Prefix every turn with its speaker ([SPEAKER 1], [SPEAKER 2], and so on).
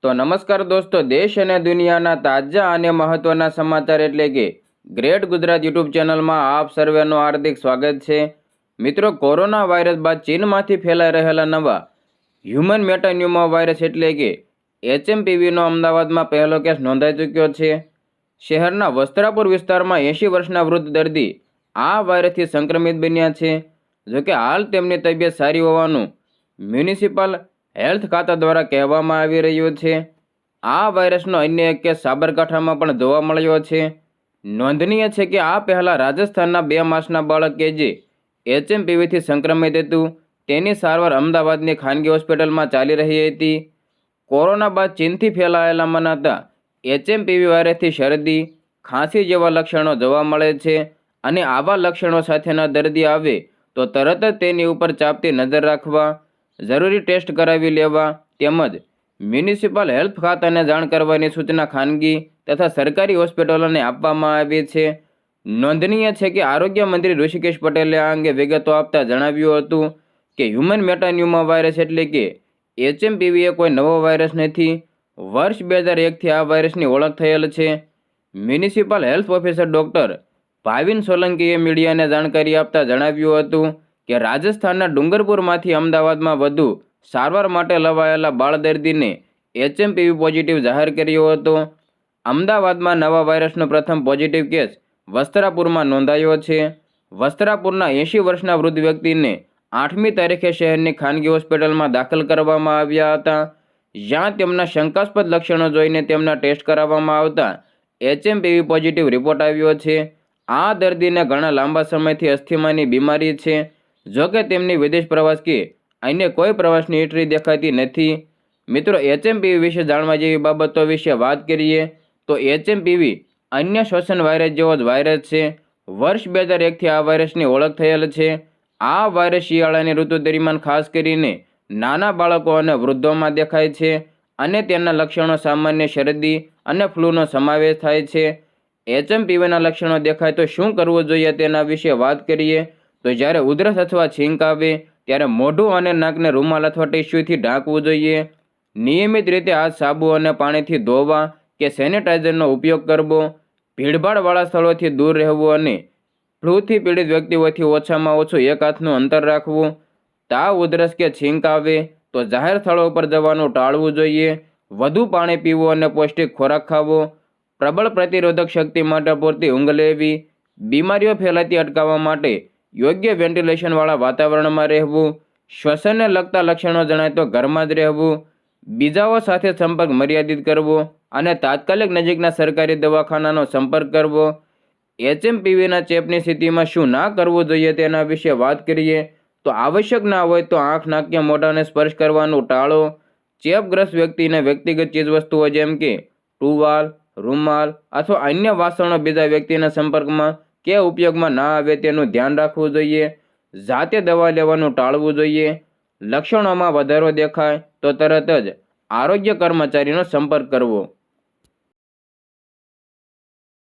[SPEAKER 1] તો નમસ્કાર દોસ્તો, દેશ અને દુનિયાના તાજા અને મહત્વના સમાચાર એટલે કે ગ્રેટ ગુજરાત યુટ્યુબ ચેનલમાં આપ સર્વેનું હાર્દિક સ્વાગત છે। મિત્રો, કોરોના વાયરસ બાદ ચીનમાંથી ફેલાઈ રહેલા નવા હ્યુમન મેટાન્યુમા વાયરસ એટલે કે HMPVનો અમદાવાદમાં પહેલો કેસ નોંધાઈ ચૂક્યો છે। શહેરના વસ્ત્રાપુર વિસ્તારમાં 80 વર્ષના વૃદ્ધ દર્દી આ વાયરસથી સંક્રમિત બન્યા છે। જોકે હાલ તેમની તબિયત સારી હોવાનું મ્યુનિસિપલ હેલ્થ ખાતા દ્વારા કહેવામાં આવી રહ્યું છે। આ વાયરસનો અન્ય એક કેસ સાબરકાંઠામાં પણ જોવા મળ્યો છે। નોંધનીય છે કે આ પહેલાં રાજસ્થાનના 2 માસના બાળક કે જે HMPVથી સંક્રમિત હતું તેની સારવાર અમદાવાદની ખાનગી હોસ્પિટલમાં ચાલી રહી હતી। કોરોના બાદ ચીનથી ફેલાયેલા મનાતા HMPV વાયરસથી શરદી, ખાંસી જેવા લક્ષણો જોવા મળે છે અને આવા લક્ષણો સાથેના દર્દી આવે તો તરત જ તેની ઉપર ચાંપતી નજર રાખવા, જરૂરી ટેસ્ટ કરાવી લેવા તેમજ મ્યુનિસિપલ હેલ્થ ખાતાને જાણ કરવાની સૂચના ખાનગી તથા સરકારી હોસ્પિટલોને આપવામાં આવી છે। નોંધનીય છે કે આરોગ્ય મંત્રી ઋષિકેશ પટેલે આ અંગે વિગતો આપતા જણાવ્યું હતું કે હ્યુમન મેટાન્યુમા વાયરસ એટલે કે HMPV એ કોઈ નવો વાયરસ નથી। વર્ષ 2001થી આ વાયરસની ઓળખ થયેલ છે। Municipal health officer doctor Bhavin સોલંકીએ મીડિયાને જાણકારી આપતા જણાવ્યું હતું કે રાજસ્થાનના ડુંગરપુરમાંથી અમદાવાદમાં વધુ સારવાર માટે લવાયેલા બાળ દર્દીને HMPV પોઝિટિવ જાહેર કર્યો હતો। અમદાવાદમાં નવા વાયરસનો પ્રથમ પોઝિટિવ કેસ વસ્ત્રાપુરમાં નોંધાયો છે। વસ્ત્રાપુરના 80 વર્ષના વૃદ્ધ વ્યક્તિને 8મી તારીખે શહેરની ખાનગી હોસ્પિટલમાં દાખલ કરવામાં આવ્યા હતા, જ્યાં તેમના શંકાસ્પદ લક્ષણો જોઈને તેમના ટેસ્ટ કરાવવામાં આવતા HMPV પોઝિટિવ રિપોર્ટ આવ્યો છે। આ દર્દીને ઘણા લાંબા સમયથી અસ્થમાની બીમારી છે, જોકે તેમની વિદેશ પ્રવાસ કે અન્ય કોઈ પ્રવાસની હિસ્ટ્રી દેખાતી નથી। મિત્રો, HMPV વિશે જાણવા જેવી બાબતો વિશે વાત કરીએ તો HMPV અન્ય શ્વસન વાયરસ જેવો જ વાયરસ છે। વર્ષ 2001થી આ વાયરસની ઓળખ થયેલ છે। આ વાયરસ શિયાળાની ઋતુ દરમિયાન ખાસ કરીને નાના બાળકો અને વૃદ્ધોમાં દેખાય છે અને તેના લક્ષણો સામાન્ય શરદી અને ફ્લૂનો સમાવેશ થાય છે। HMPVના લક્ષણો દેખાય તો શું કરવું જોઈએ તેના વિશે વાત કરીએ તો જ્યારે ઉધરસ અથવા છીંક આવે ત્યારે મોઢું અને નાકને રૂમાલ અથવા ટિશ્યુથી ઢાંકવું જોઈએ। નિયમિત રીતે હાથ સાબુ અને પાણીથી ધોવા કે સેનિટાઈઝરનો ઉપયોગ કરવો, ભીડભાડવાળા સ્થળોથી દૂર રહેવું અને ફ્લૂથી પીડિત વ્યક્તિઓથી ઓછામાં ઓછું 1 હાથનું અંતર રાખવું। તાવ, ઉધરસ કે છીંક આવે તો જાહેર સ્થળો પર જવાનું ટાળવું જોઈએ। વધુ પાણી પીવું અને પૌષ્ટિક ખોરાક ખાવો, પ્રબળ પ્રતિરોધક શક્તિ માટે પૂરતી ઊંઘ લેવી, બીમારીઓ ફેલાતી અટકાવવા માટે યોગ્ય વેન્ટિલેશનવાળા વાતાવરણમાં રહેવું, શ્વસનને લગતા લક્ષણો જણાય તો ઘરમાં જ રહેવું, બીજાઓ સાથે સંપર્ક મર્યાદિત કરવો અને તાત્કાલિક નજીકના સરકારી દવાખાનાનો સંપર્ક કરવો। HMPVના ચેપની સ્થિતિમાં શું ના કરવું જોઈએ તેના વિશે વાત કરીએ તો આવશ્યક ના હોય તો આંખ, નાક કે મોઢાને સ્પર્શ કરવાનું ટાળો। ચેપગ્રસ્ત વ્યક્તિને વ્યક્તિગત ચીજવસ્તુઓ જેમ કે ટુવાલ, રૂમાલ અથવા અન્ય વાસણો બીજા વ્યક્તિના સંપર્કમાં કે ઉપયોગમાં ના આવે તેનું ધ્યાન રાખવું જોઈએ। જાતે દવા લેવાનું ટાળવું જોઈએ। લક્ષણોમાં વધારો દેખાય તો તરત જ આરોગ્ય કર્મચારીનો સંપર્ક કરવો।